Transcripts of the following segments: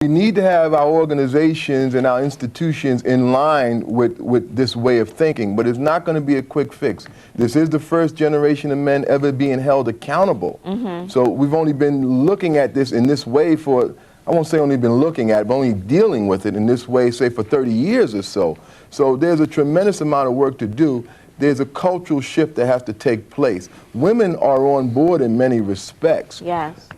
We need to have our organizations and our institutions in line with this way of thinking, but it's not going to be a quick fix. This is the first generation of men ever being held accountable. So we've only been looking at this in this way for, I won't say only been looking at it, but only dealing with it in this way, say, for 30 years or so. So there's a tremendous amount of work to do. There's a cultural shift that has to take place. Women are on board in many respects. Yes.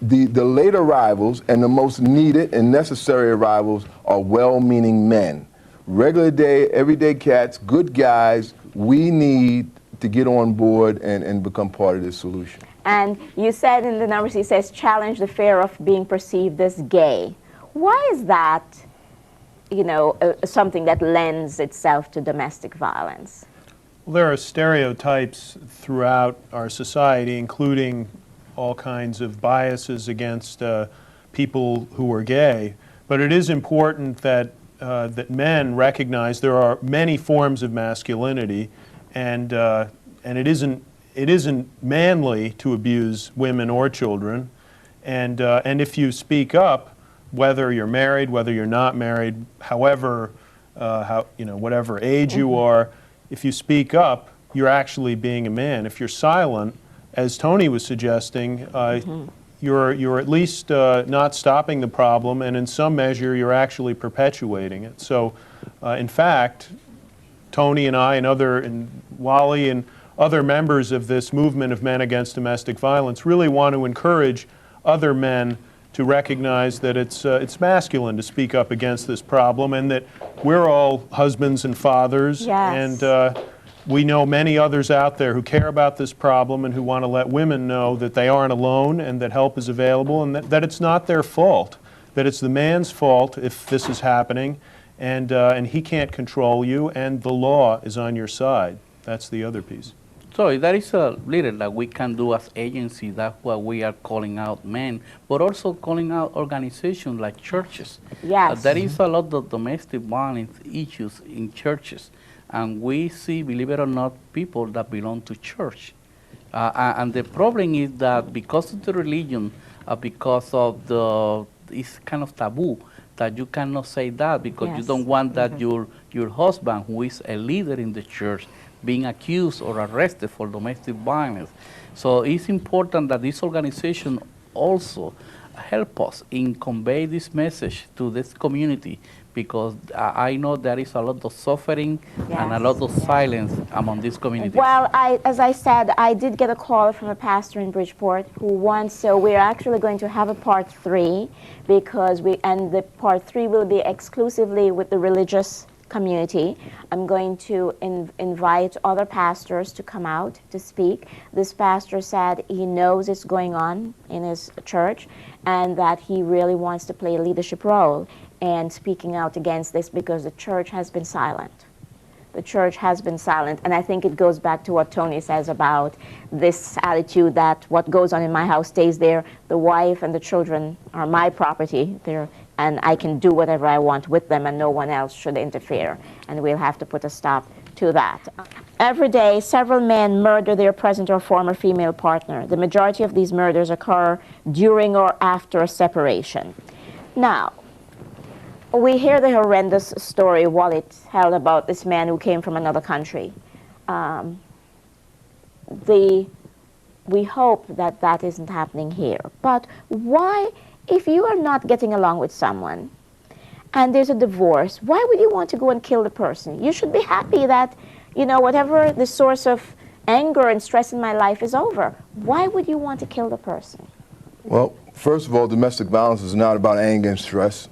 The late arrivals and the most needed and necessary arrivals are well-meaning men. Regular day, everyday cats, good guys, we need to get on board and become part of this solution. And you said in the numbers, he says, challenge the fear of being perceived as gay. Why is that, you know, something that lends itself to domestic violence? Well, there are stereotypes throughout our society, including all kinds of biases against people who are gay. But it is important that that men recognize there are many forms of masculinity, and it isn't manly to abuse women or children. And if you speak up, whether you're married, whether you're not married, however, whatever age you are, if you speak up, you're actually being a man. If you're silent, as Tony was suggesting, you're at least not stopping the problem, and in some measure, you're actually perpetuating it. So, in fact, Tony and I and Wally and other members of this movement of Men Against Domestic Violence really want to encourage other men to recognize that it's masculine to speak up against this problem, and that we're all husbands and fathers. Yes. And we know many others out there who care about this problem and who want to let women know that they aren't alone and that help is available, and that it's not their fault, that it's the man's fault if this is happening, and he can't control you, and the law is on your side. That's the other piece. So that is a little that we can do as agency. That's what we are calling out men, but also calling out organizations like churches. Yes. There is a lot of domestic violence issues in churches. And we see, believe it or not, people that belong to church. And the problem is that because of the religion, because of it's kind of taboo, that you cannot say that because you don't want that your husband, who is a leader in the church, being accused or arrested for domestic violence. So it's important that this organization also help us in convey this message to this community, because I know there is a lot of suffering and a lot of silence among this community. Well, as I said, I did get a call from a pastor in Bridgeport who wants, so we're actually going to have a part 3, because the part 3 will be exclusively with the religious community. I'm going to invite other pastors to come out to speak. This pastor said he knows it's going on in his church and that he really wants to play a leadership role and speaking out against this, because the church has been silent. The church has been silent, and I think it goes back to what Tony says about this attitude that what goes on in my house stays there. The wife and the children are my property, and I can do whatever I want with them, and no one else should interfere, and we'll have to put a stop to that. Every day, several men murder their present or former female partner. The majority of these murders occur during or after a separation. Now, we hear the horrendous story Wallet held about this man who came from another country. We hope that that isn't happening here. But why, if you are not getting along with someone and there's a divorce, why would you want to go and kill the person? You should be happy that, you know, whatever the source of anger and stress in my life is over. Why would you want to kill the person? Well, first of all, domestic violence is not about anger and stress.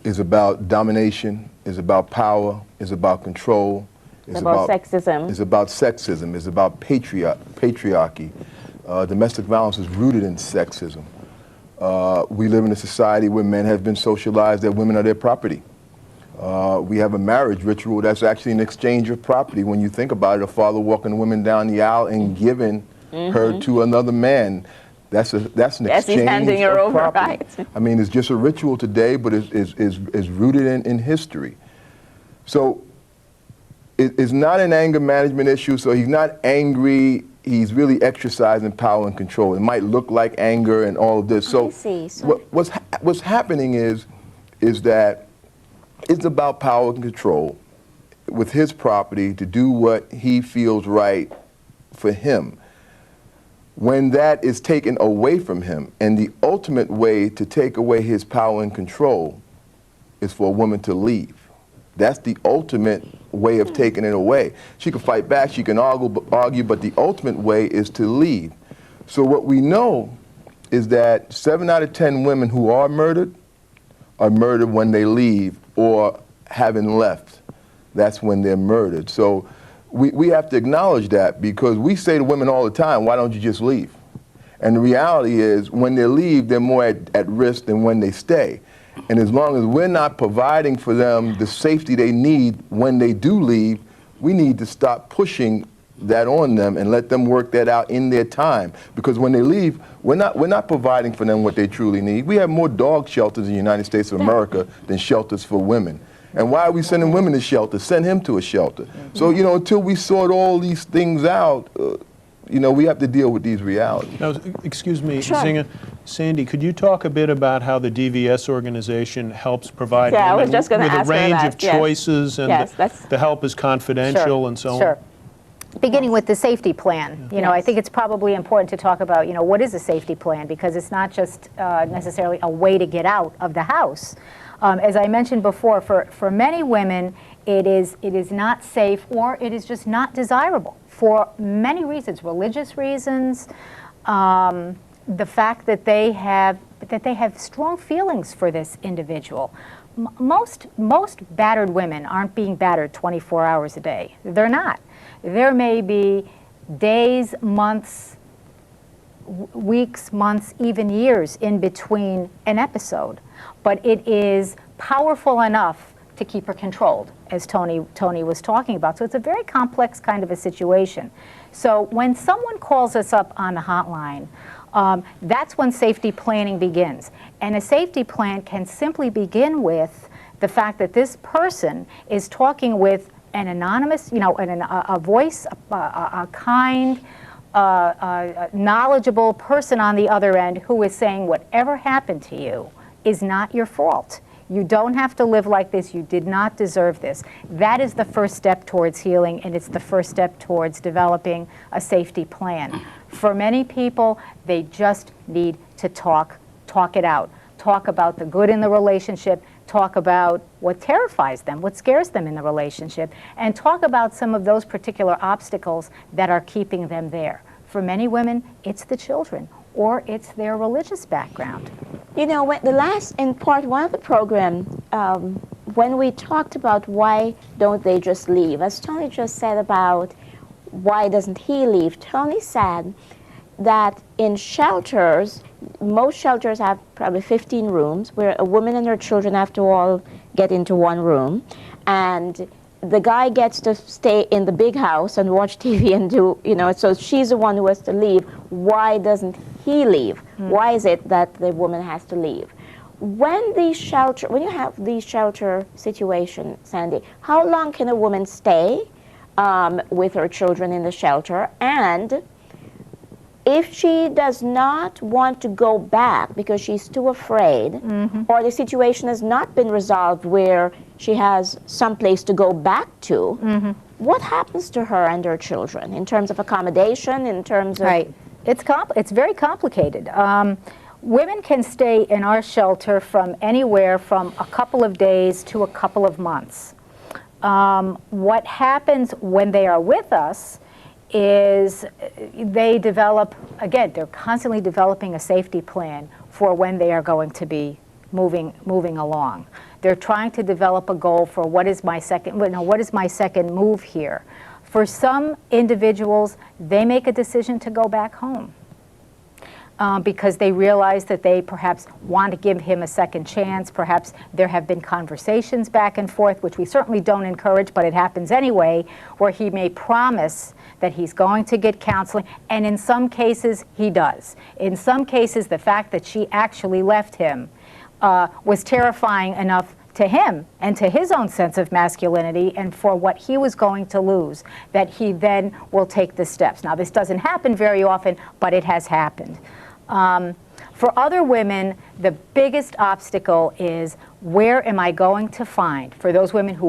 Is about domination, is about power, is about control. It's about sexism. It's about sexism. It's about patriarchy. Domestic violence is rooted in sexism. We live in a society where men have been socialized that women are their property. We have a marriage ritual that's actually an exchange of property. When you think about it, a father walking a woman down the aisle and giving her to another man. That's an exchange he's handing her of over, property. right? I mean, it's just a ritual today, but it's rooted in history. So it's not an anger management issue, so he's not angry he's really exercising power and control. It might look like anger and all of this. So, I see. So what's happening is that it's about power and control with his property to do what he feels right for him. When that is taken away from him, and the ultimate way to take away his power and control is for a woman to leave. That's the ultimate way of taking it away. She can fight back, she can argue, but the ultimate way is to leave. So what we know is that 7 out of 10 women who are murdered when they leave, or having left. That's when they're murdered. So we have to acknowledge that, because we say to women all the time, why don't you just leave? And the reality is, when they leave, they're more at risk than when they stay. And as long as we're not providing for them the safety they need when they do leave, we need to stop pushing that on them and let them work that out in their time. Because when they leave, we're not providing for them what they truly need. We have more dog shelters in the United States of America than shelters for women. And why are we sending women to shelter? Send him to a shelter. So, until we sort all these things out, we have to deal with these realities. Now, excuse me, Sure. Zinga. Sandy, could you talk a bit about how the DVS organization helps provide Yeah, I women was just gonna with a ask her range that, of yes. choices, and Yes, that's- the help is confidential and so on? Sure. Beginning with the safety plan, I think it's probably important to talk about, what is a safety plan, because it's not just necessarily a way to get out of the house. As I mentioned before, for many women, it is not safe, or it is just not desirable for many reasons, religious reasons, the fact that they have strong feelings for this individual. Most battered women aren't being battered 24 hours a day. They're not. There may be days, months, weeks, months, even years in between an episode, but it is powerful enough to keep her controlled, as Tony was talking about. So it's a very complex kind of a situation. So when someone calls us up on the hotline, that's when safety planning begins. And a safety plan can simply begin with the fact that this person is talking with an anonymous, a voice, a kind, knowledgeable person on the other end who is saying whatever happened to you is not your fault. You don't have to live like this. You did not deserve this. That is the first step towards healing, and it's the first step towards developing a safety plan. For many people, they just need to talk it out. Talk about the good in the relationship, talk about what terrifies them, what scares them in the relationship, and talk about some of those particular obstacles that are keeping them there. For many women, it's the children, or it's their religious background. In part one of the program, when we talked about why don't they just leave, as Tony just said about why doesn't he leave, Tony said that in shelters, most shelters have probably 15 rooms where a woman and her children have to all get into one room, and the guy gets to stay in the big house and watch TV and so she's the one who has to leave. Why doesn't he leave? Why is it that the woman has to leave? When you have these shelter situations, Sandy, how long can a woman stay with her children in the shelter? And if she does not want to go back because she's too afraid, or the situation has not been resolved where she has some place to go back to, what happens to her and her children in terms of accommodation, in terms of... Right. It's very complicated. Women can stay in our shelter from anywhere from a couple of days to a couple of months. What happens when they are with us is they develop, again, they're constantly developing a safety plan for when they are going to be moving along. They're trying to develop a goal for what is my second move here. For some individuals, they make a decision to go back home because they realize that they perhaps want to give him a second chance. Perhaps there have been conversations back and forth, which we certainly don't encourage, but it happens anyway, where he may promise that he's going to get counseling, and in some cases, he does. In some cases, the fact that she actually left him was terrifying enough to him and to his own sense of masculinity and for what he was going to lose, that he then will take the steps. Now, this doesn't happen very often, but it has happened. For other women, the biggest obstacle is, where am I going to find, for those women who